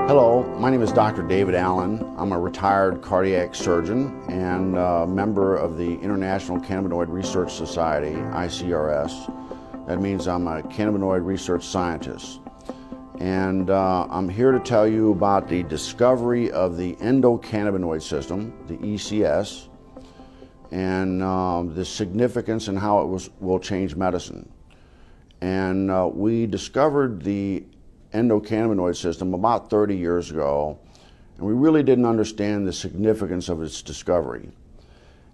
Hello, my name is Dr. David Allen. I'm a retired cardiac surgeon and a member of the International Cannabinoid Research Society, ICRS. That means I'm a cannabinoid research scientist. And I'm here to tell you about the discovery of the endocannabinoid system, the ECS, and the significance and how it will change medicine. And we discovered the endocannabinoid system about 30 years ago, and we really didn't understand the significance of its discovery.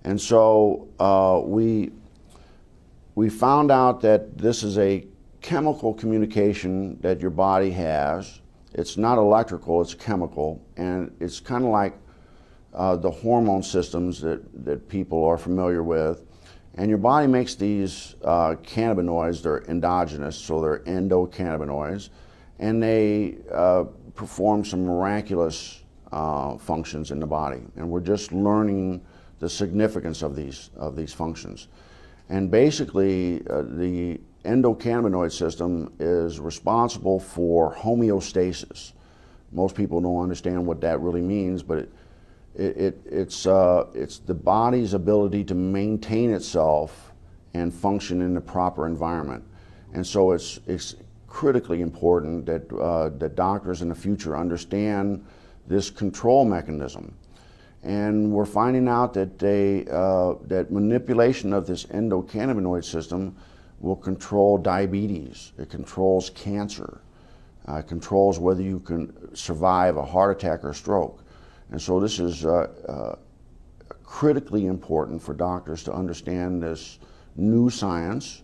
And so we found out that this is a chemical communication that your body has. It's not electrical, it's chemical, and it's kind of like the hormone systems that people are familiar with. And your body makes these cannabinoids. They're endogenous, so they're endocannabinoids, and they perform some miraculous functions in the body. And we're just learning the significance of these functions. And basically, the endocannabinoid system is responsible for homeostasis. Most people don't understand what that really means, but it's the body's ability to maintain itself and function in the proper environment. And so it's critically important that that doctors in the future understand this control mechanism. And we're finding out that that manipulation of this endocannabinoid system will control diabetes. It controls cancer. It controls whether you can survive a heart attack or stroke. And so this is critically important for doctors to understand this new science.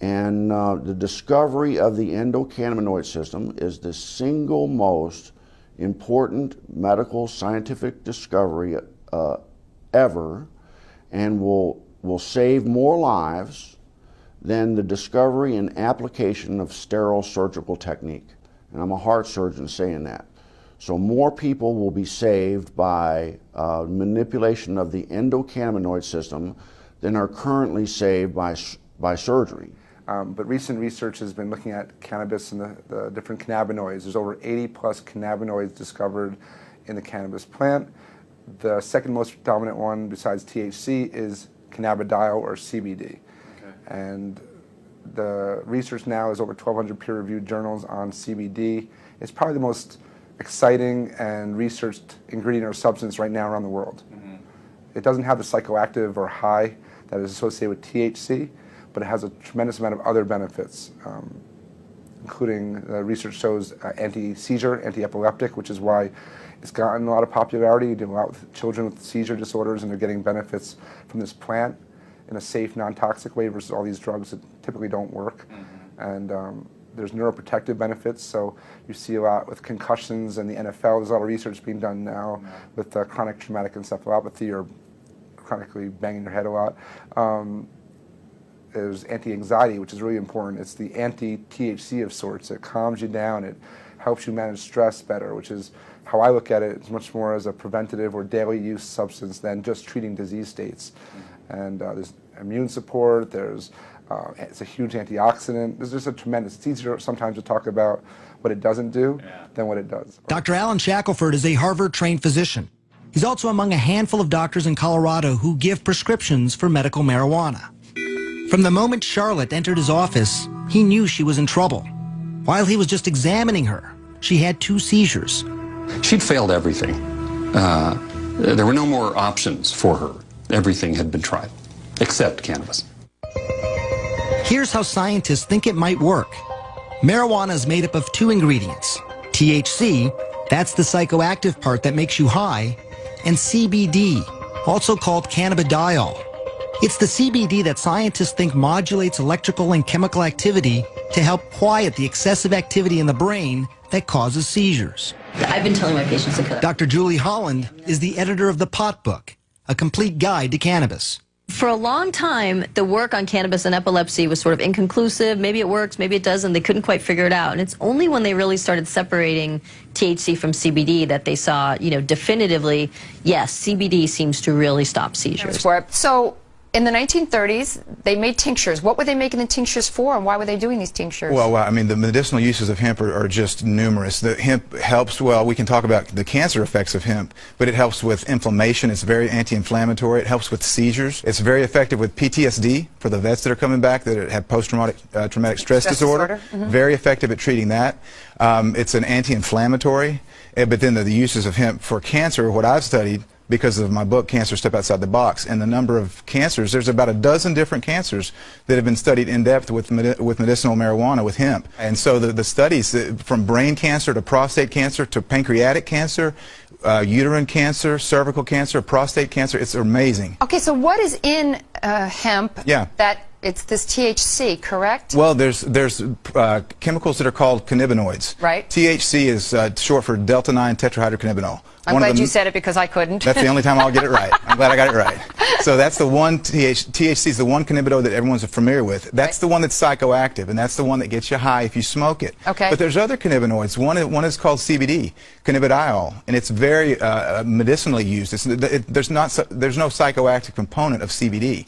And the discovery of the endocannabinoid system is the single most important medical scientific discovery ever, and will save more lives than the discovery and application of sterile surgical technique. And I'm a heart surgeon saying that. So more people will be saved by manipulation of the endocannabinoid system than are currently saved by surgery. But recent research has been looking at cannabis and the different cannabinoids. There's over 80 plus cannabinoids discovered in the cannabis plant. The second most dominant one besides THC is cannabadiol or CBD. Okay. And the research now is over 1,200 peer-reviewed journals on CBD. It's probably the most exciting and researched ingredient or substance right now around the world. Mm-hmm. It doesn't have the psychoactive or high that is associated with THC, but it has a tremendous amount of other benefits, including research shows anti-seizure, anti-epileptic, which is why it's gotten a lot of popularity. You do a lot with children with seizure disorders, and they're getting benefits from this plant in a safe, non-toxic way versus all these drugs that typically don't work. Mm-hmm. And there's neuroprotective benefits, so you see a lot with concussions and the NFL. There's a lot of research being done now with chronic traumatic encephalopathy or chronically banging your head a lot. There's anti-anxiety, which is really important. It's the anti-THC of sorts. It calms you down. It helps you manage stress better, which is how I look at it. It's much more as a preventative or daily use substance than just treating disease states. And there's immune support. There's it's a huge antioxidant. There's just a tremendous. It's easier sometimes to talk about what it doesn't do than what it does. Dr. Alan Shackelford is a Harvard-trained physician. He's also among a handful of doctors in Colorado who give prescriptions for medical marijuana. From the moment Charlotte entered his office, he knew she was in trouble. While he was just examining her, she had 2 seizures. She'd failed everything. There were no more options for her. Everything had been tried, except cannabis. Here's how scientists think it might work. Marijuana is made up of 2 ingredients. THC, that's the psychoactive part that makes you high, and CBD, also called cannabadiol. It's the CBD that scientists think modulates electrical and chemical activity to help quiet the excessive activity in the brain that causes seizures. I've been telling my patients to cut. Dr. Julie Holland is the editor of The Pot Book, a complete guide to cannabis. For a long time, the work on cannabis and epilepsy was sort of inconclusive. Maybe it works, maybe it doesn't. They couldn't quite figure it out. And it's only when they really started separating THC from CBD that they saw, definitively, yes, CBD seems to really stop seizures. So in the 1930s, they made tinctures. What were they making the tinctures for, and why were they doing these tinctures? Well, I mean, the medicinal uses of hemp are just numerous. The hemp helps, well, we can talk about the cancer effects of hemp, but it helps with inflammation. It's very anti-inflammatory. It helps with seizures. It's very effective with PTSD for the vets that are coming back that have post-traumatic traumatic stress disorder. Very effective at treating that. It's an anti-inflammatory. But then the uses of hemp for cancer, what I've studied, because of my book, Cancer Step Outside the Box, and the number of cancers, there's about a dozen different cancers that have been studied in depth with medicinal marijuana, with hemp. And so the studies, from brain cancer to prostate cancer to pancreatic cancer, uterine cancer, cervical cancer, prostate cancer, it's amazing. Okay, so what is in hemp that it's this THC, correct? Well, there's chemicals that are called cannabinoids. Right. THC is short for delta-9 tetrahydrocannabinol. I'm glad you said it because I couldn't. That's the only time I'll get it right. I'm glad I got it right. So that's the one, THC is the one cannabinoid that everyone's familiar with. That's the one that's psychoactive, and that's the one that gets you high if you smoke it. Okay. But there's other cannabinoids. One is called CBD, cannabadiol, and it's very medicinally used. There's no psychoactive component of CBD.